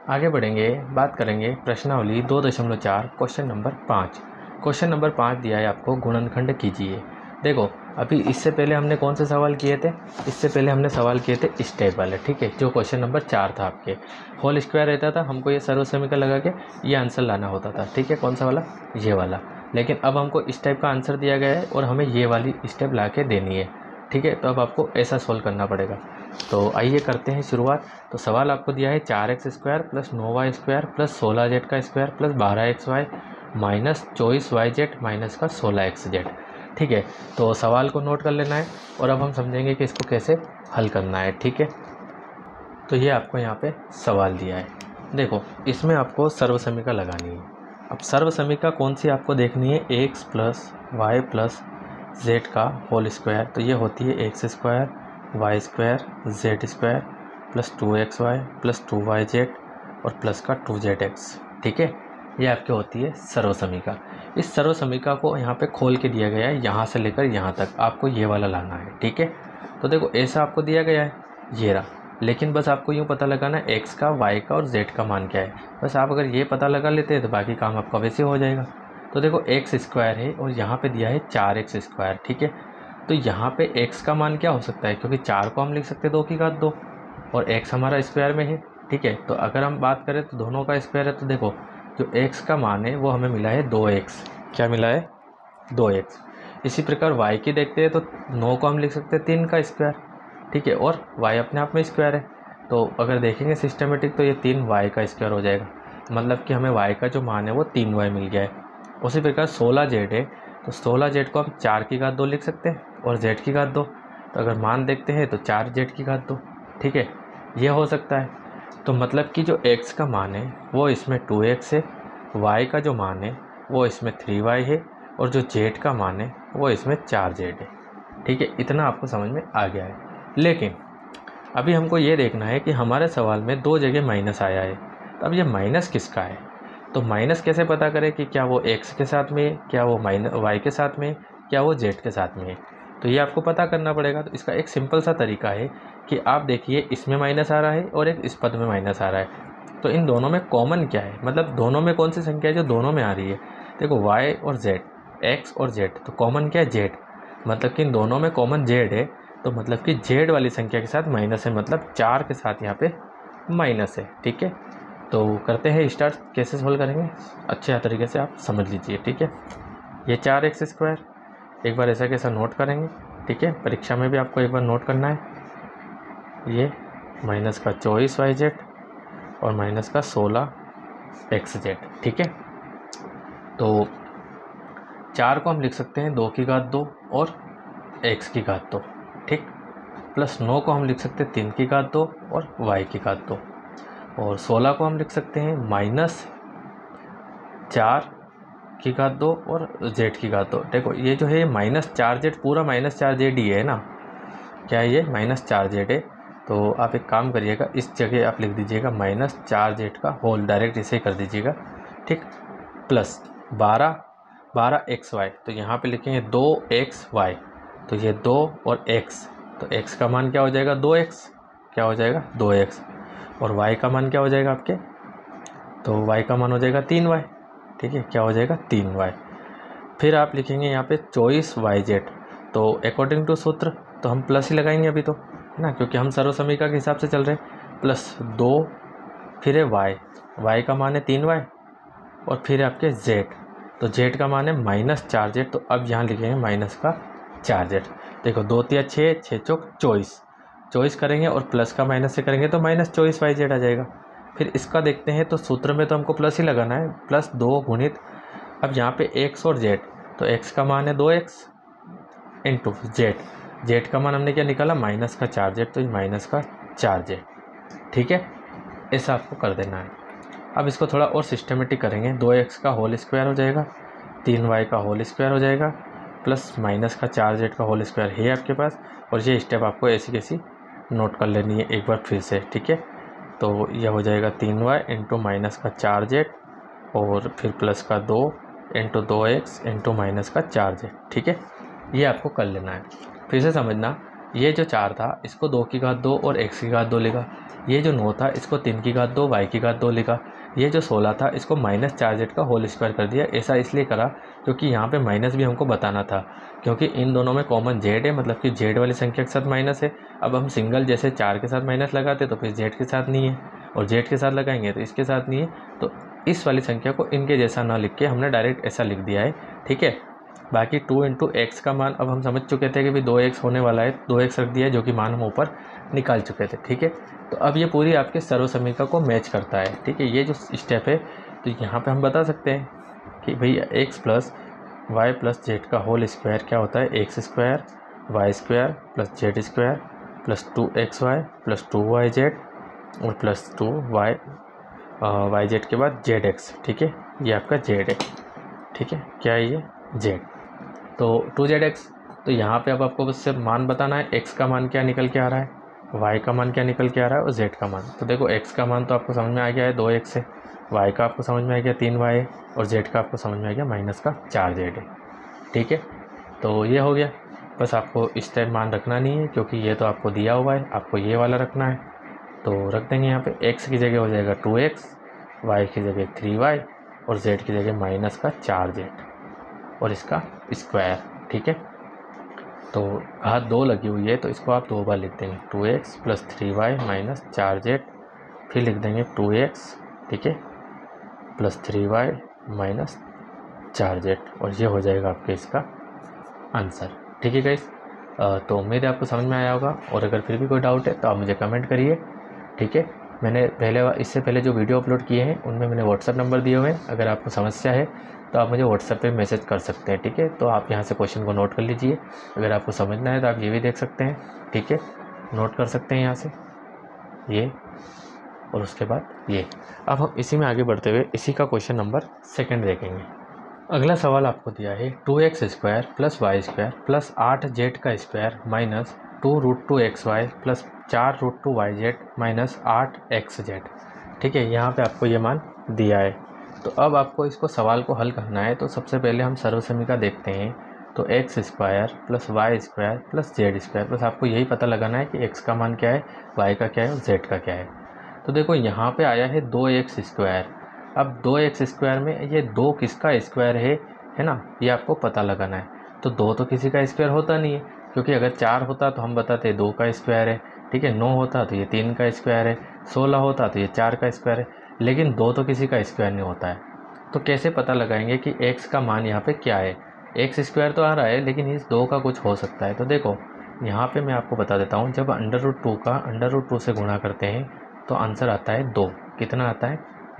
आगे बढ़ेंगे, बात करेंगे प्रश्नावली 2.4 क्वेश्चन नंबर 5। क्वेश्चन नंबर 5 दिया है आपको, गुणनखंड कीजिए। देखो अभी इससे पहले हमने कौन से सवाल किए थे? इससे पहले हमने सवाल किए थे स्टेप वाले, ठीक है, जो क्वेश्चन नंबर 4 था आपके। होल स्क्वायर रहता था, हमको ये सर्व समीकरण लगा के ये आंसर लाना होता था, ठीक है। कौन सा वाला? ये वाला। लेकिन अब हमको इस टाइप का आंसर दिया गया है और हमें ये वाली स्टेप ला के देनी है, ठीक है। तो अब आपको ऐसा सोल्व करना पड़ेगा। तो आइए करते हैं शुरुआत। तो सवाल आपको दिया है 4x² + 9y² + 16z का square + 12xy minus 24yz minus का 16xz, ठीक है। तो सवाल को नोट कर लेना है और अब हम समझेंगे कि इसको कैसे हल करना है, ठीक है। तो ये आपको यहाँ पे सवाल दिया है। देखो इसमें आपको सर्व समीकरण लगानी है। अब सर्व समीकरण कौन सी आपको देखनी है? x + y + z का होल स्क्वायर। तो ये होती है x² y² z² + 2xy + 2yz और प्लस का 2zx, ठीक है। ये आपकी होती है सर्व समीकरण। इस सर्व समीकरण को यहाँ पे खोल के दिया गया है, यहाँ से लेकर यहाँ तक आपको ये वाला लाना है, ठीक है। तो देखो ऐसा आपको दिया गया है, ये रहा। लेकिन बस आपको यूँ पता लगाना है x का, y का और z का मान क्या है। बस आप अगर ये पता लगा लेते हैं तो बाकी काम आपका वैसे हो जाएगा। तो देखो x² है और यहाँ पे दिया है 4x², ठीक है। तो यहाँ पे x का मान क्या हो सकता है? क्योंकि 4 को हम लिख सकते हैं 2 की घात 2 और x हमारा स्क्वायर में है, ठीक है। तो अगर हम बात करें तो दोनों का स्क्वायर है, तो देखो जो x का मान है वो हमें मिला है 2x। क्या मिला है? 2x। इसी प्रकार y की देखते हैं तो 9 को हम लिख सकते हैं 3 का स्क्वायर, ठीक है। और y अपने आप में स्क्वायर है, तो अगर देखेंगे सिस्टमेटिक तो ये 3y का स्क्वायर हो जाएगा। मतलब कि हमें y का जो मान है वो 3y मिल गया है। उसी प्रकार 16z है, तो 16z को हम 4 की घात 2 लिख सकते हैं और z की घात 2। तो अगर मान देखते हैं तो 4z की घात 2, ठीक है, ये हो सकता है। तो मतलब कि जो x का मान है वो इसमें 2x है, y का जो मान है वो इसमें 3y है और जो z का मान है वो इसमें 4z है, ठीक है। इतना आपको समझ में आ गया है। लेकिन अभी हमको ये देखना है कि हमारे सवाल में 2 जगह माइनस आया है, तो अब ये माइनस किसका है? तो माइनस कैसे पता करें कि क्या वो x के साथ में है, क्या वो y के साथ में है, क्या वो z के साथ में है? तो ये आपको पता करना पड़ेगा। तो इसका एक सिंपल सा तरीका है कि आप देखिए इसमें माइनस आ रहा है और एक इस पद में माइनस आ रहा है, तो इन दोनों में कॉमन क्या है? मतलब दोनों में कौन सी संख्या है जो दोनों में आ रही है? देखो y और z, x और z, तो कॉमन क्या है? z। मतलब कि इन दोनों में कॉमन z है, तो मतलब कि z वाली संख्या के साथ माइनस है, मतलब 4 के साथ यहाँ पे माइनस है, ठीक है। तो करते हैं स्टार्ट। कैसे सोल्व करेंगे अच्छे तरीके से आप समझ लीजिए, ठीक है। ये 4x² एक बार ऐसा कैसा नोट करेंगे, ठीक है। परीक्षा में भी आपको एक बार नोट करना है। ये माइनस का 24yz और माइनस का 16xz, ठीक है। तो 4 को हम लिख सकते हैं 2 की घात 2 और x की घात 2, ठीक। प्लस 9 को हम लिख सकते हैं 3 की घात 2 और y की घात 2 और 16 को हम लिख सकते हैं -4 की घात 2 और z की घात 2। देखो ये जो है -4z पूरा -4z ही है ना, क्या है ये? -4z है। तो आप एक काम करिएगा, इस जगह आप लिख दीजिएगा -4z का होल, डायरेक्ट इसे कर दीजिएगा, ठीक। प्लस 12xy, तो यहाँ पे लिखेंगे 2xy, तो ये 2 और x, तो x का मान क्या हो जाएगा? 2x। क्या हो जाएगा? 2x। और y का मान क्या हो जाएगा आपके? तो y का मान हो जाएगा 3y, ठीक है। क्या हो जाएगा? 3y। फिर आप लिखेंगे यहाँ पे 24yz, तो अकॉर्डिंग टू सूत्र तो हम प्लस ही लगाएंगे अभी तो, है ना, क्योंकि हम सर्व समीकरण के हिसाब से चल रहे हैं। प्लस 2, फिर है y का मान है 3y और फिर है आपके z, तो z का मान है -4z। तो अब यहाँ लिखेंगे माइनस का 4z। देखो 2 3 6, 6 चौक 24 करेंगे और प्लस का माइनस से करेंगे तो -24yz आ जाएगा। फिर इसका देखते हैं, तो सूत्र में तो हमको प्लस ही लगाना है, प्लस 2 गुणित, अब यहाँ पे x और z, तो x का मान है 2x इंटू z का मान हमने क्या निकाला? माइनस का 4z, तो ये माइनस का 4z, ठीक है। ऐसा आपको कर देना है। अब इसको थोड़ा और सिस्टमेटिक करेंगे। 2x का होल स्क्वायर हो जाएगा, 3y का होल स्क्वायर हो जाएगा, प्लस माइनस का 4z का होल स्क्वायर है आपके पास। और ये स्टेप आपको ऐसी कैसी नोट कर लेनी है एक बार फिर से, ठीक है। तो यह हो जाएगा 3y इंटू माइनस का 4z और फिर प्लस का 2 इंटू 2x इंटू माइनस का 4z, ठीक है। ये आपको कर लेना है। फिर से समझना, ये जो 4 था इसको 2 की घात 2 और x की घात 2 लिखा। ये जो 9 था इसको 3 की घात 2 y की घात 2 लिखा। ये जो 16 था इसको -4z का होल स्क्वायर कर दिया। ऐसा इसलिए करा क्योंकि यहाँ पे माइनस भी हमको बताना था, क्योंकि इन दोनों में कॉमन z है, मतलब कि z वाली संख्या के साथ माइनस है। अब हम सिंगल जैसे 4 के साथ माइनस लगाते तो फिर z के साथ नहीं है, और z के साथ लगाएंगे तो इसके साथ नहीं है। तो इस वाली संख्या को इनके जैसा ना लिख के हमने डायरेक्ट ऐसा लिख दिया है, ठीक है। बाकी 2 × x का मान अब हम समझ चुके थे कि भाई 2x होने वाला है, 2x रख दिया है, जो कि मान हम ऊपर निकाल चुके थे, ठीक है। तो अब ये पूरी आपके सर्वसमीकरण को मैच करता है, ठीक है। ये जो स्टेप है तो यहाँ पे हम बता सकते हैं कि भाई x + y + z का होल स्क्वायर क्या होता है, x² y² + z² + 2xy + 2yz और +2y yz के बाद zx, ठीक है। ये आपका z है, ठीक है। क्या है ये z, तो 2zx। तो यहाँ पे अब आपको बस सिर्फ मान बताना है, x का मान क्या निकल के आ रहा है, y का मान क्या निकल के आ रहा है और z का मान। तो देखो x का मान तो आपको समझ में आ गया है 2x है, y का आपको समझ में आ गया 3y है और z का आपको समझ में आ गया -4z है, ठीक है। तो ये हो गया। बस आपको इस टाइप मान रखना नहीं है, क्योंकि ये तो आपको दिया हुआ है, आपको ये वाला रखना है। तो रख देंगे यहाँ पे x की जगह हो जाएगा 2x, y की जगह 3y और z की जगह -4z और इसका स्क्वायर, ठीक है। तो घात 2 लगी हुई है तो इसको आप 2 बार लिख देंगे, 2x + 3y - 4z, फिर लिख देंगे 2x, ठीक है, + 3y - 4z और ये हो जाएगा आपके इसका आंसर, ठीक है गाइस। तो उम्मीद है आपको समझ में आया होगा, और अगर फिर भी कोई डाउट है तो आप मुझे कमेंट करिए, ठीक है। मैंने इससे पहले जो वीडियो अपलोड किए हैं उनमें मैंने व्हाट्सएप नंबर दिए हुए हैं, अगर आपको समस्या है तो आप मुझे व्हाट्सएप पे मैसेज कर सकते हैं, ठीक है। तो आप यहाँ से क्वेश्चन को नोट कर लीजिए, अगर आपको समझना है तो आप ये भी देख सकते हैं, ठीक है। नोट कर सकते हैं यहाँ से ये और उसके बाद ये। अब हम इसी में आगे बढ़ते हुए इसी का क्वेश्चन नंबर 2 देखेंगे। अगला सवाल आपको दिया है 2x² + y² + 8z का स्क्वायर -2√2xy + 4√2yz - 8xz, ठीक है। यहाँ पे आपको ये मान दिया है। तो अब आपको इसको सवाल को हल करना है। तो सबसे पहले हम सर्वसमीकरण देखते हैं। तो x² + y² + z² बस आपको यही पता लगाना है कि x का मान क्या है, y का क्या है और z का क्या है। तो देखो यहाँ पे आया है 2x²। अब 2x² में ये 2 किसका स्क्वायर है ना, ये आपको पता लगाना है। तो 2 तो किसी का स्क्वायर होता नहीं है, क्योंकि अगर 4 होता तो हम बताते 2 का स्क्वायर है, ठीक है। 9 होता तो ये 3 का स्क्वायर है, 16 होता तो ये 4 का स्क्वायर है, लेकिन 2 तो किसी का स्क्वायर नहीं होता है। तो कैसे पता लगाएंगे कि x का मान यहाँ पे क्या है, x² तो आ रहा है लेकिन इस 2 का कुछ हो सकता है। तो देखो यहाँ पे मैं आपको बता देता हूँ, जब √2 का √2 से गुणा करते हैं तो आंसर आता है 2। कितना आता है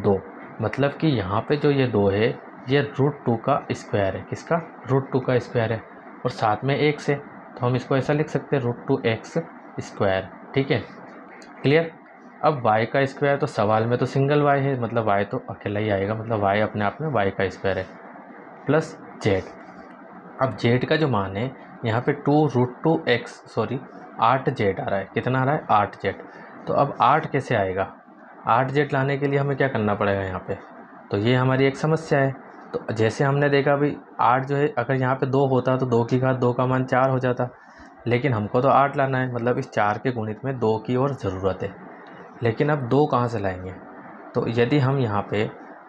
2, मतलब कि यहाँ पे जो ये 2 है ये √2 का स्क्वायर है, किसका, √2 का स्क्वायर है, और साथ में x है तो हम इसको ऐसा लिख सकते हैं √2x², ठीक है, क्लियर। अब y का स्क्वायर तो सवाल में तो सिंगल y है, मतलब y तो अकेला ही आएगा, मतलब y अपने आप में y का स्क्वायर है प्लस z। अब z का जो मान है यहाँ पे 8z आ रहा है, कितना आ रहा है 8z। तो अब 8 कैसे आएगा, 8z लाने के लिए हमें क्या करना पड़ेगा यहाँ पे, तो ये हमारी एक समस्या है। तो जैसे हमने देखा भाई 8 जो है, अगर यहाँ पे 2 होता तो 2 की घात 2 का मान 4 हो जाता, लेकिन हमको तो 8 लाना है, मतलब इस 4 के गुणित में 2 की और ज़रूरत है। लेकिन अब 2 कहाँ से लाएंगे, तो यदि हम यहाँ पे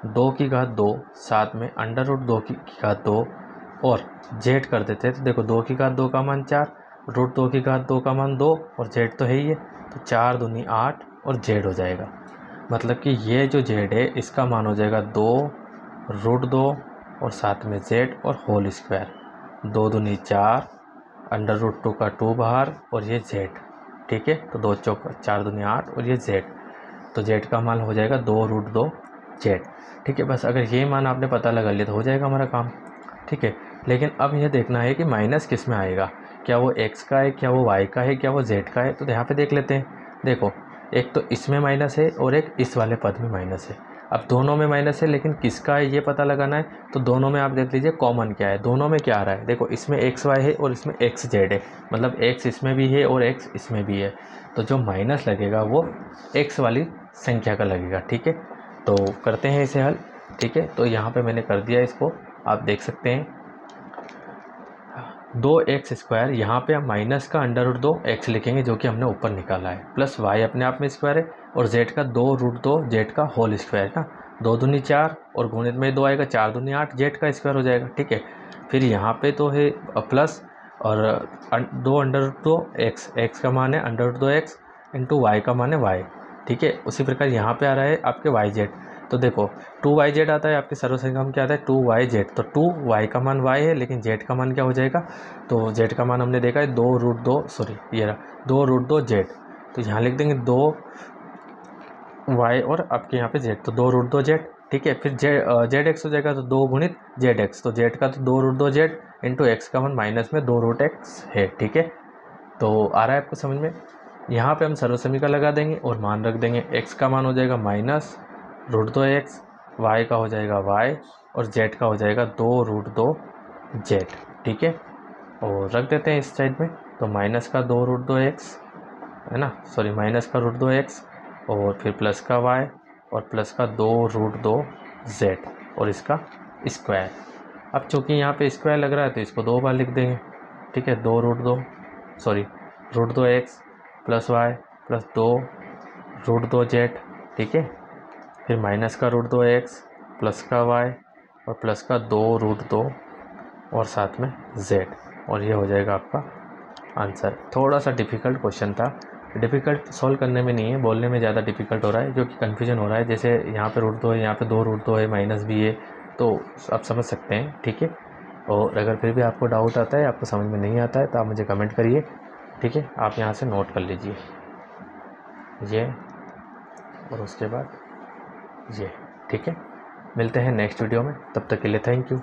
2 की घात 2 साथ में √2 की घात 2 और z कर देते हैं, तो देखो 2 की घात 2 का मान 4, √2 की घात 2 का मान 2 और z तो है ही है, तो 4 दूनी 8 और z हो जाएगा। मतलब कि ये जो z है इसका मान हो जाएगा 2√2 और साथ में z और होल स्क्वायर, 2 दूनी 4, √2 का 2 बाहर और ये z, ठीक है। तो 2 चौक 4 दूनी 8 और ये z, तो z का मान हो जाएगा 2√2z, ठीक है। बस अगर ये मान आपने पता लगा लिया तो हो जाएगा हमारा काम, ठीक है। लेकिन अब यह देखना है कि माइनस किस में आएगा, क्या वो x का है, क्या वो y का है, क्या वो z का है। तो यहाँ पे देख लेते हैं, देखो एक तो इसमें माइनस है और एक इस वाले पद में माइनस है। अब दोनों में माइनस है लेकिन किसका है ये पता लगाना है। तो दोनों में आप देख लीजिए कॉमन क्या है, दोनों में क्या आ रहा है, देखो इसमें xy है और इसमें xz है, मतलब x इसमें भी है और x इसमें भी है। तो जो माइनस लगेगा वो x वाली संख्या का लगेगा, ठीक है। तो करते हैं इसे हल, ठीक है। तो यहाँ पे मैंने कर दिया इसको, आप देख सकते हैं। 2x², यहाँ पे हम माइनस का √2x लिखेंगे जो कि हमने ऊपर निकाला है, प्लस y अपने आप में स्क्वायर है और z का 2√2z का होल स्क्वायर ना, 2 दूनी 4 और गुणित में 2 आएगा, 4 दूनी 8, z का स्क्वायर हो जाएगा। ठीक है, फिर यहाँ पे तो है प्लस और 2√2x, x का मान है √2x इंटू y का मान है y। ठीक है, उसी प्रकार यहाँ पे आ रहा है आपके yz। तो देखो 2yz आता है, आपके सर्वसंख्या में क्या आता है 2yz, तो 2y का मान y है लेकिन z का मान क्या हो जाएगा, तो z का मान हमने देखा है 2√2z, तो यहाँ लिख देंगे 2y और आपके यहाँ पे z, तो 2√2z। ठीक है, फिर zx हो जाएगा, तो 2 गुणित zx, तो z का तो 2√2z इंटू x का मान माइनस में 2√x है। ठीक है, तो आ रहा है आपको समझ में। यहाँ पे हम सर्वसमीका लगा देंगे और मान रख देंगे, x का मान हो जाएगा -√2x, y का हो जाएगा y और z का हो जाएगा 2√2z। ठीक है, और रख देते हैं इस साइड में, तो माइनस का 2√2x है ना, सॉरी माइनस का √2x और फिर प्लस का y और प्लस का 2√2z और इसका स्क्वायर। अब चूँकि यहाँ पे स्क्वायर लग रहा है तो इसको 2 बार लिख देंगे। ठीक है, √2x plus y plus 2√2z। ठीक है, फिर माइनस का √2x प्लस का y और प्लस का 2√2 और साथ में z, और ये हो जाएगा आपका आंसर। थोड़ा सा डिफ़िकल्ट क्वेश्चन था, डिफ़िकल्ट सॉल्व करने में नहीं है, बोलने में ज़्यादा डिफ़िकल्ट हो रहा है, जो कि कन्फ्यूजन हो रहा है। जैसे यहाँ पे √2 है, यहाँ पे 2√2 है, माइनस भी है, तो आप समझ सकते हैं। ठीक है, और अगर फिर भी आपको डाउट आता है, आपको समझ में नहीं आता है, तो आप मुझे कमेंट करिए। ठीक है, आप यहाँ से नोट कर लीजिए ये और उसके बाद ये। ठीक है, मिलते हैं नेक्स्ट वीडियो में, तब तक के लिए थैंक यू।